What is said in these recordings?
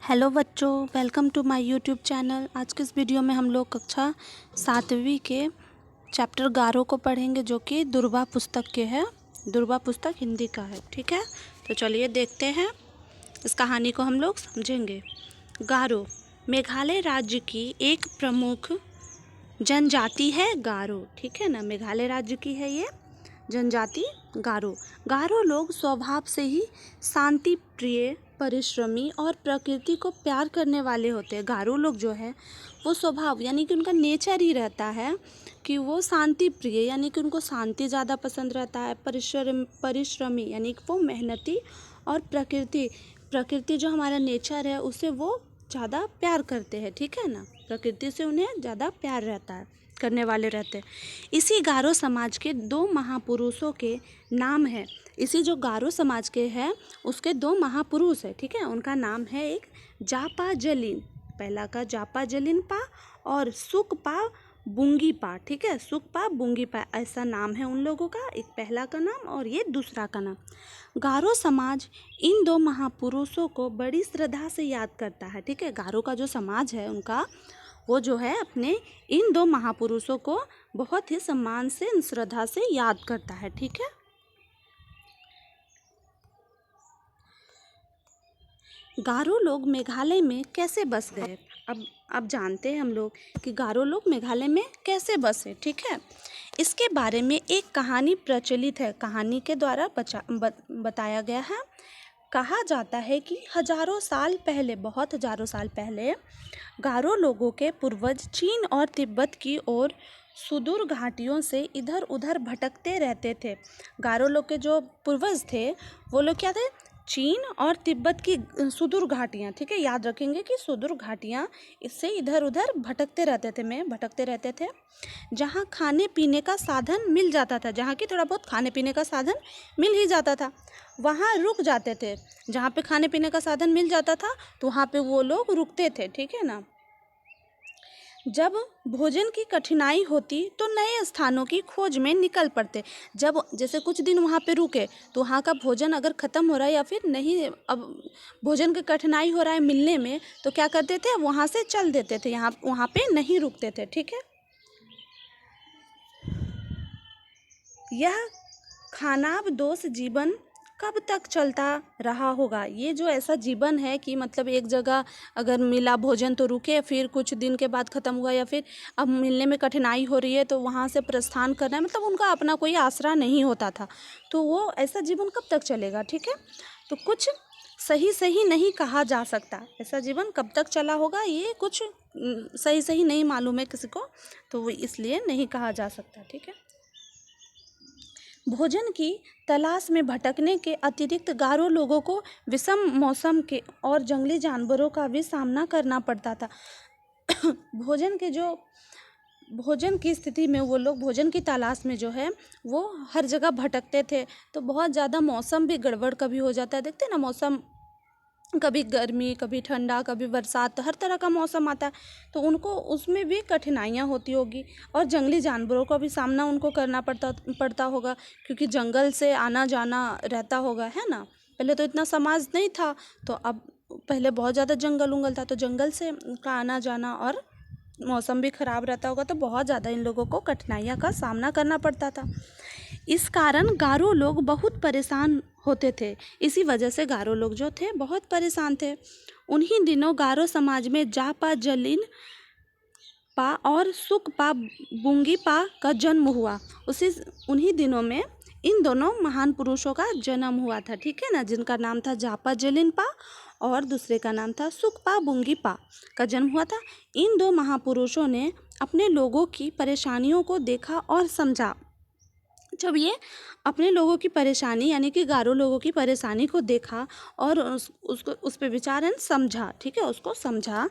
Hello बच्चों, welcome to my YouTube channel. आज के इस वीडियो में हम लोग कक्षा 7वीं के चैप्टर गारो को पढ़ेंगे, जो कि दुर्वा पुस्तक के है। दुर्वा पुस्तक हिंदी का है, ठीक है। तो चलिए देखते हैं, इस कहानी को हम लोग समझेंगे। गारो मेघालय राज्य की एक प्रमुख जनजाति है। गारो, ठीक है ना, मेघालय राज्य की है ये जनजाति गारो। गारो लोग स्वभाव से ही शांति प्रिय, परिश्रमी और प्रकृति को प्यार करने वाले होते हैं। गारो लोग जो है वो स्वभाव यानी कि उनका नेचर ही रहता है कि वो शांति प्रिय, यानी कि उनको शांति ज़्यादा पसंद रहता है। परिश्रमी यानी कि वो मेहनती, और प्रकृति जो हमारा नेचर है उससे वो ज़्यादा प्यार करते हैं, ठीक है ना। प्रकृति से उन्हें ज़्यादा प्यार रहता है, करने वाले रहते हैं। इसी गारो समाज के दो महापुरुषों के नाम है। इसी जो गारो समाज के हैं उसके दो महापुरुष है, ठीक है। उनका नाम है एक जापा जलिन, पहला का जापा जलिन पा और सुकपा बुंगीपा, ठीक है। सुकपा बुंगीपा ऐसा नाम है उन लोगों का, एक पहला का नाम और ये दूसरा का नाम। गारो समाज इन दो महापुरुषों को बड़ी श्रद्धा से याद करता है, ठीक है। गारो का जो समाज है उनका, वो जो है अपने इन दो महापुरुषों को बहुत ही सम्मान से, श्रद्धा से याद करता है, ठीक है। गारो लोग मेघालय में कैसे बस गए? अब जानते हैं हम लोग कि गारो लोग मेघालय में कैसे बसे, ठीक है। इसके बारे में एक कहानी प्रचलित है, कहानी के द्वारा बताया गया है। कहा जाता है कि हजारों साल पहले, बहुत हजारों साल पहले, गारो लोगों के पूर्वज चीन और तिब्बत की ओर सुदूर घाटियों से इधर उधर भटकते रहते थे। गारो लोग के जो पूर्वज थे वो लोग क्या थे? चीन और तिब्बत की सुदूर घाटियाँ, ठीक है। याद रखेंगे कि सुदूर घाटियाँ, इससे इधर उधर भटकते रहते थे। जहाँ खाने पीने का साधन मिल जाता था, जहाँ की थोड़ा बहुत खाने पीने का साधन मिल ही जाता था, वहाँ रुक जाते थे। जहाँ पे खाने पीने का साधन मिल जाता था तो वहाँ पे वो लोग रुकते थे, ठीक है ना। जब भोजन की कठिनाई होती तो नए स्थानों की खोज में निकल पड़ते। जब जैसे कुछ दिन वहाँ पे रुके तो वहाँ का भोजन अगर ख़त्म हो रहा है या फिर नहीं, अब भोजन की कठिनाई हो रहा है मिलने में, तो क्या करते थे? वहाँ से चल देते थे, वहाँ पे नहीं रुकते थे, ठीक है। यह खानाबदोश जीवन कब तक चलता रहा होगा? ये जो ऐसा जीवन है कि मतलब एक जगह अगर मिला भोजन तो रुके, फिर कुछ दिन के बाद ख़त्म हुआ, या फिर अब मिलने में कठिनाई हो रही है तो वहाँ से प्रस्थान करना है, मतलब उनका अपना कोई आसरा नहीं होता था। तो वो ऐसा जीवन कब तक चलेगा, ठीक है। तो कुछ सही नहीं कहा जा सकता, ऐसा जीवन कब तक चला होगा ये कुछ सही नहीं मालूम है किसी को, तो वो इसलिए नहीं कहा जा सकता, ठीक है। भोजन की तलाश में भटकने के अतिरिक्त गारो लोगों को विषम मौसम के और जंगली जानवरों का भी सामना करना पड़ता था। भोजन की स्थिति में वो लोग भोजन की तलाश में जो है वो हर जगह भटकते थे। तो बहुत ज़्यादा मौसम भी गड़बड़ कभी हो जाता है, देखते हैं ना, मौसम कभी गर्मी, कभी ठंडा, कभी बरसात, हर तरह का मौसम आता है, तो उनको उसमें भी कठिनाइयाँ होती होगी। और जंगली जानवरों का भी सामना उनको करना पड़ता होगा, क्योंकि जंगल से आना जाना रहता होगा, है ना। पहले तो इतना समाज नहीं था, तो अब पहले बहुत ज़्यादा जंगल उंगल था, तो जंगल से का आना जाना, और मौसम भी ख़राब रहता होगा, तो बहुत ज़्यादा इन लोगों को कठिनाइयों का सामना करना पड़ता था। इस कारण गारो लोग बहुत परेशान होते थे। इसी वजह से गारो लोग जो थे बहुत परेशान थे। उन्हीं दिनों गारो समाज में जापा जलिन पा और सुकपा बुंगीपा का जन्म हुआ। उन्हीं दिनों में इन दोनों महान पुरुषों का जन्म हुआ था, ठीक है ना, जिनका नाम था जापा जलिनपा और दूसरे का नाम था सुकपा बुंगीपा का जन्म हुआ था। इन दो महापुरुषों ने अपने लोगों की परेशानियों को देखा और समझा। जब ये अपने लोगों की परेशानी यानी कि गारो लोगों की परेशानी को देखा और उस पर विचारन समझा, ठीक है, उसको समझा,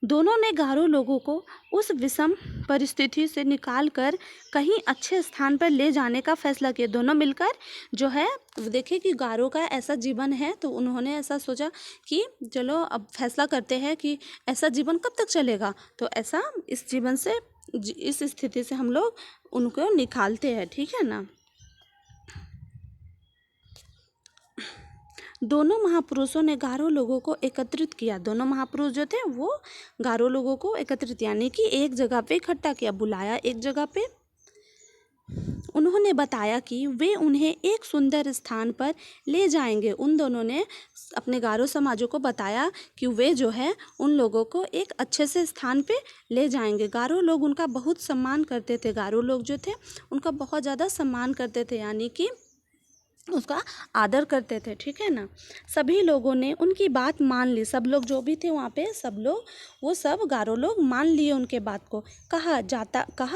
दोनों ने गारो लोगों को उस विषम परिस्थिति से निकालकर कहीं अच्छे स्थान पर ले जाने का फैसला किया। दोनों मिलकर जो है, देखिए कि गारो का ऐसा जीवन है, तो उन्होंने ऐसा सोचा कि चलो अब फैसला करते हैं कि ऐसा जीवन कब तक चलेगा, तो ऐसा इस जीवन से, इस स्थिति से हम लोग उनको निकालते हैं, ठीक है ना। दोनों महापुरुषों ने गारो लोगों को एकत्रित किया। दोनों महापुरुष जो थे वो गारो लोगों को एकत्रित यानी कि एक जगह पे इकट्ठा किया, बुलाया एक जगह पे। उन्होंने बताया कि वे उन्हें एक सुंदर स्थान पर ले जाएंगे। उन दोनों ने अपने गारो समाजों को बताया कि वे जो है उन लोगों को एक अच्छे से स्थान पे ले जाएंगे। गारो लोग उनका बहुत सम्मान करते थे। गारो लोग जो थे उनका बहुत ज़्यादा सम्मान करते थे, यानी कि उसका आदर करते थे, ठीक है ना। सभी लोगों ने उनकी बात मान ली। सब लोग जो भी थे वहाँ पे, सब लोग, वो सब गारो लोग मान लिए उनके बात को। कहा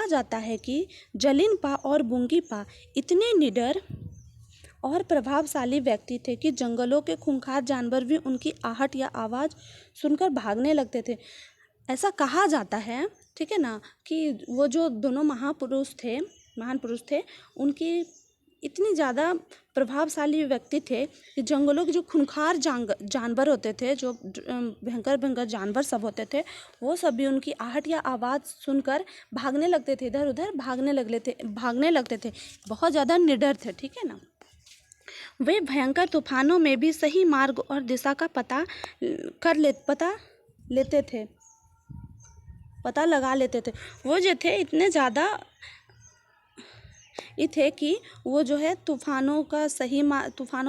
जाता है कि जलिनपा और बुंगीपा इतने निडर और प्रभावशाली व्यक्ति थे कि जंगलों के खूंखार जानवर भी उनकी आहट या आवाज़ सुनकर भागने लगते थे। ऐसा कहा जाता है, ठीक है ना, कि वो जो दोनों महान पुरुष थे, उनकी इतनी ज़्यादा प्रभावशाली व्यक्ति थे कि जंगलों के जो खूंखार जानवर होते थे, जो भयंकर जानवर सब होते थे, वो सभी उनकी आहट या आवाज़ सुनकर भागने लगते थे, इधर उधर भागने लगते थे। बहुत ज़्यादा निडर थे, ठीक है ना। वे भयंकर तूफानों में भी सही मार्ग और दिशा का पता लगा लेते थे। वो जो थे इतने ज़्यादा ये थे कि वो जो है तूफानों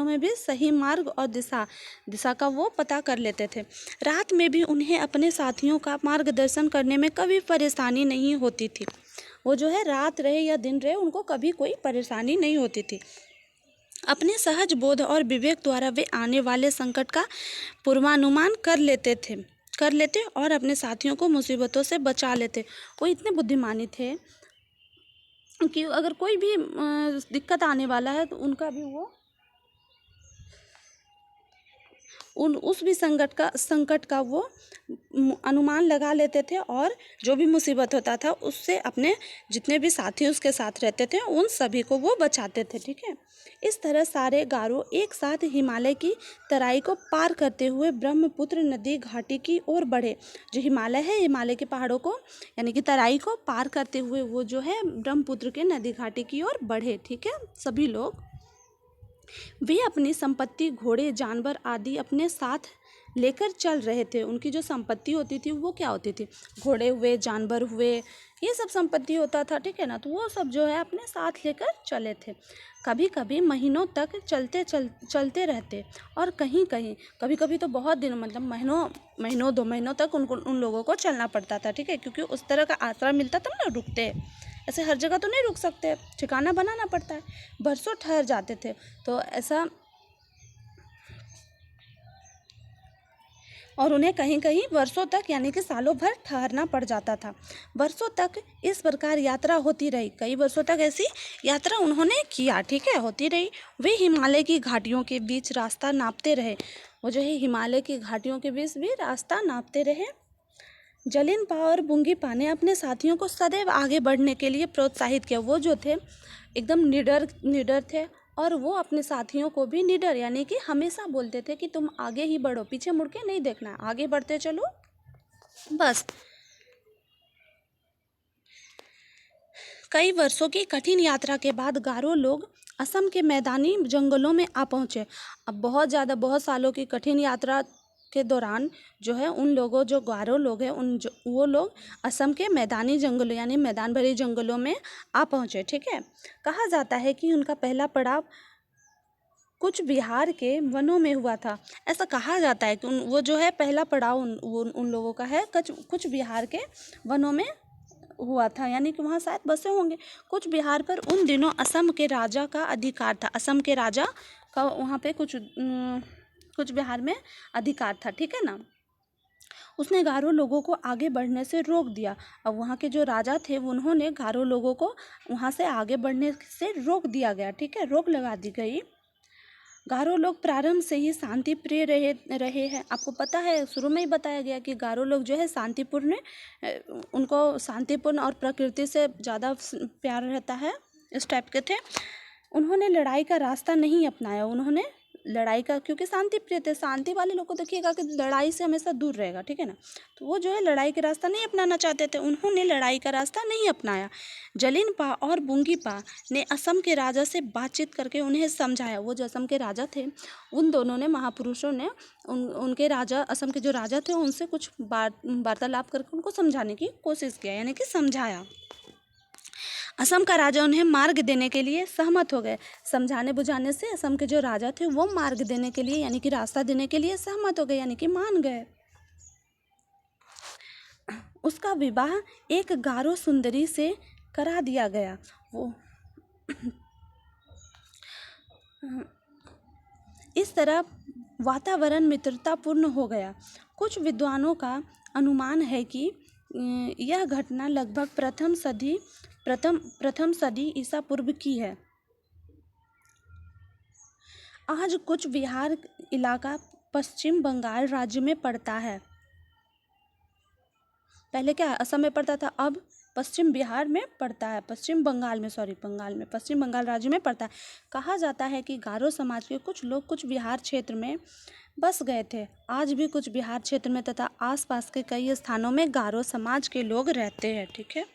में भी सही मार्ग और दिशा का वो पता कर लेते थे। रात में भी उन्हें अपने साथियों का मार्गदर्शन करने में कभी परेशानी नहीं होती थी। वो जो है रात रहे या दिन रहे, उनको कभी कोई परेशानी नहीं होती थी। अपने सहज बोध और विवेक द्वारा वे आने वाले संकट का पूर्वानुमान कर लेते और अपने साथियों को मुसीबतों से बचा लेते। वो इतने बुद्धिमानी थे कि अगर कोई भी दिक्कत आने वाला है तो उनका भी वो उस भी संकट का वो अनुमान लगा लेते थे, और जो भी मुसीबत होता था उससे अपने जितने भी साथी उसके साथ रहते थे उन सभी को वो बचाते थे, ठीक है। इस तरह सारे गारो एक साथ हिमालय की तराई को पार करते हुए ब्रह्मपुत्र नदी घाटी की ओर बढ़े। जो हिमालय है, हिमालय के पहाड़ों को यानी कि तराई को पार करते हुए वो जो है ब्रह्मपुत्र के नदी घाटी की ओर बढ़े, ठीक है। सभी लोग वे अपनी संपत्ति, घोड़े, जानवर आदि अपने साथ लेकर चल रहे थे। उनकी जो संपत्ति होती थी वो क्या होती थी, घोड़े हुए, जानवर हुए, ये सब संपत्ति होता था, ठीक है ना। तो वो सब जो है अपने साथ लेकर चले थे। कभी कभी महीनों तक चलते रहते, और कभी कभी तो बहुत दिन, मतलब महीनों 2 महीनों तक उन लोगों को चलना पड़ता था, ठीक है। क्योंकि उस तरह का आसरा मिलता तब ना रुकते। ऐसे हर जगह तो नहीं रुक सकते, ठिकाना बनाना पड़ता है। बरसों ठहर जाते थे, तो ऐसा, और उन्हें कहीं कहीं वर्षों तक यानी कि सालों भर ठहरना पड़ जाता था। वर्षों तक इस प्रकार यात्रा होती रही। कई वर्षों तक ऐसी यात्रा उन्होंने किया, ठीक है, होती रही। वे हिमालय की घाटियों के बीच रास्ता नापते रहे। वो जो है हिमालय की घाटियों के बीच भी रास्ता नापते रहे। जलिनपा और बुंगीपा ने अपने साथियों को सदैव आगे बढ़ने के लिए प्रोत्साहित किया। वो जो थे एकदम निडर थे, और वो अपने साथियों को भी निडर यानी कि हमेशा बोलते थे कि तुम आगे ही बढ़ो, पीछे मुड़ के नहीं देखना है, आगे बढ़ते चलो बस। कई वर्षों की कठिन यात्रा के बाद गारो लोग असम के मैदानी जंगलों में आ पहुंचे। अब बहुत सालों की कठिन यात्रा के दौरान जो है उन लोगों, जो गारो लोग हैं, वो लोग असम के मैदानी जंगलों यानी मैदान भरी जंगलों में आ पहुंचे, ठीक है। कहा जाता है कि उनका पहला पड़ाव कुछ बिहार के वनों में हुआ था। ऐसा कहा जाता है कि वो जो है पहला पड़ाव उन लोगों का है कुछ बिहार के वनों में हुआ था, यानी कि वहाँ शायद बसे होंगे। कुछ बिहार पर उन दिनों असम के राजा का अधिकार था। असम के राजा का वहाँ पे कुछ बिहार में अधिकार था, ठीक है ना। उसने गारो लोगों को आगे बढ़ने से रोक दिया। अब वहाँ के जो राजा थे उन्होंने गारो लोगों को वहाँ से आगे बढ़ने से रोक दिया गया, ठीक है, रोक लगा दी गई। गारो लोग प्रारंभ से ही शांति प्रिय रहे हैं। आपको पता है, शुरू में ही बताया गया कि गारो लोग जो है शांतिपूर्ण, उनको शांतिपूर्ण और प्रकृति से ज़्यादा प्यार रहता है, इस टाइप के थे। उन्होंने लड़ाई का रास्ता नहीं अपनाया, उन्होंने लड़ाई का, क्योंकि शांति प्रिय थे, शांति वाले लोग को देखिएगा कि लड़ाई से हमेशा दूर रहेगा, ठीक है ना। तो वो जो है लड़ाई का रास्ता नहीं अपनाना चाहते थे, उन्होंने लड़ाई का रास्ता नहीं अपनाया। जलिनपा और बुंगीपा ने असम के राजा से बातचीत करके उन्हें समझाया। वो जो असम के राजा थे, उन दोनों ने, महापुरुषों ने उनके राजा, असम के जो राजा थे, उनसे कुछ वार्तालाप करके उनको समझाने की कोशिश किया, यानी कि समझाया। असम का राजा उन्हें मार्ग देने के लिए सहमत हो गए। समझाने बुझाने से असम के जो राजा थे वो मार्ग देने के लिए, यानी कि रास्ता देने के लिए सहमत हो गए, यानी कि मान गए। उसका विवाह एक गारो सुंदरी से करा दिया गया। वो इस तरह वातावरण मित्रतापूर्ण हो गया। कुछ विद्वानों का अनुमान है कि यह घटना लगभग प्रथम सदी ईसा पूर्व की है। आज कुछ बिहार इलाका पश्चिम बंगाल राज्य में पड़ता है। पहले क्या असम में पड़ता था, अब पश्चिम बिहार में पड़ता है, पश्चिम बंगाल में पश्चिम बंगाल राज्य में पड़ता है। कहा जाता है कि गारो समाज के कुछ लोग कुछ बिहार क्षेत्र में बस गए थे। आज भी कुछ बिहार क्षेत्र में तथा आसपास के कई स्थानों में गारो समाज के लोग रहते हैं, ठीक है।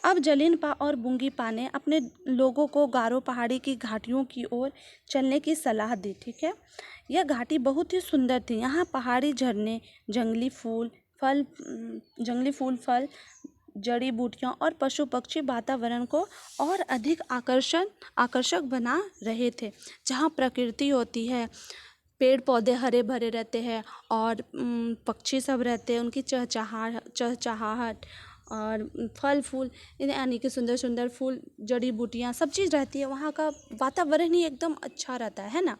अब जलिनपा और बुंगीपा ने अपने लोगों को गारो पहाड़ी की घाटियों की ओर चलने की सलाह दी, ठीक है। यह घाटी बहुत ही सुंदर थी। यहाँ पहाड़ी झरने, जंगली फूल फल, जड़ी बूटियाँ और पशु पक्षी वातावरण को और अधिक आकर्षक बना रहे थे। जहाँ प्रकृति होती है, पेड़ पौधे हरे भरे रहते हैं और पक्षी सब रहते हैं, उनकी चहचहाहट और फल फूल, यानी कि सुंदर सुंदर फूल, जड़ी बूटियाँ, सब चीज़ रहती है। वहाँ का वातावरण ही एकदम अच्छा रहता है ना।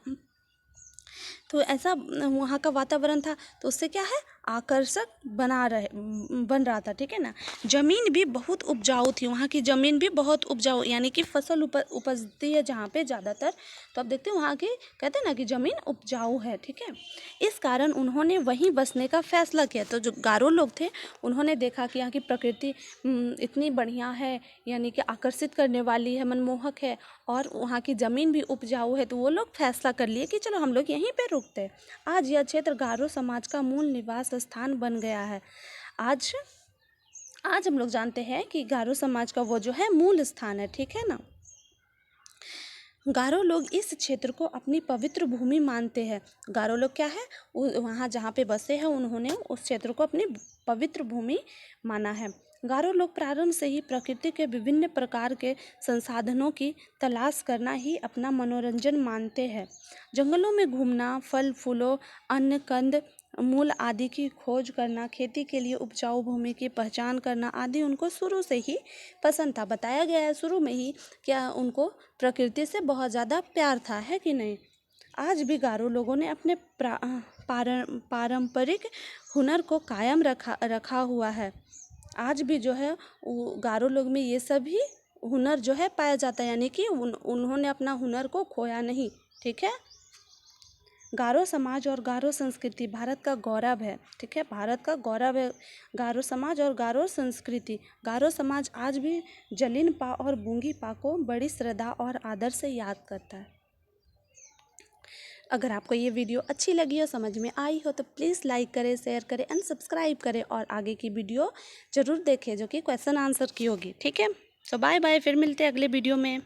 तो ऐसा वहाँ का वातावरण था, तो उससे क्या है, आकर्षक बन रहा था, ठीक है ना। ज़मीन भी बहुत उपजाऊ थी। वहाँ की ज़मीन भी बहुत उपजाऊ, यानी कि फसल उपजती है जहाँ पे ज़्यादातर। तो अब देखते हैं वहाँ की, कहते हैं ना कि ज़मीन उपजाऊ है, ठीक है। इस कारण उन्होंने वहीं बसने का फैसला किया। तो जो गारो लोग थे, उन्होंने देखा कि यहाँ की प्रकृति इतनी बढ़िया है, यानी कि आकर्षित करने वाली है, मनमोहक है, और वहाँ की ज़मीन भी उपजाऊ है। तो वो लोग फैसला कर लिए कि चलो हम लोग यहीं पे रुकते हैं। आज यह क्षेत्र गारो समाज का मूल निवास स्थान बन गया है। आज हम लोग जानते हैं कि गारो समाज का वो जो है मूल स्थान है, ठीक है ना। गारो लोग इस क्षेत्र को अपनी पवित्र भूमि मानते हैं। गारो लोग क्या है, वहाँ जहाँ पे बसे हैं, उन्होंने उस क्षेत्र को अपनी पवित्र भूमि माना है। गारो लोग प्रारंभ से ही प्रकृति के विभिन्न प्रकार के संसाधनों की तलाश करना ही अपना मनोरंजन मानते हैं। जंगलों में घूमना, फल फूलों, अन्न कंद मूल आदि की खोज करना, खेती के लिए उपजाऊ भूमि की पहचान करना आदि उनको शुरू से ही पसंद था। बताया गया है शुरू में ही क्या उनको प्रकृति से बहुत ज़्यादा प्यार था, है कि नहीं। आज भी गारो लोगों ने अपने पारंपरिक हुनर को कायम रखा हुआ है। आज भी जो है गारो लोग में ये सभी हुनर जो है पाया जाता है, यानी कि उन्होंने अपना हुनर को खोया नहीं, ठीक है। गारो समाज और गारो संस्कृति भारत का गौरव है, ठीक है। भारत का गौरव है गारो समाज और गारो संस्कृति। गारो समाज आज भी जलिनपा और बुंगीपा को बड़ी श्रद्धा और आदर से याद करता है। अगर आपको ये वीडियो अच्छी लगी हो, समझ में आई हो, तो प्लीज़ लाइक करें, शेयर करें एंड सब्सक्राइब करें, और आगे की वीडियो ज़रूर देखें जो कि क्वेश्चन आंसर की होगी, ठीक है। सो बाय बाय, फिर मिलते हैं अगले वीडियो में।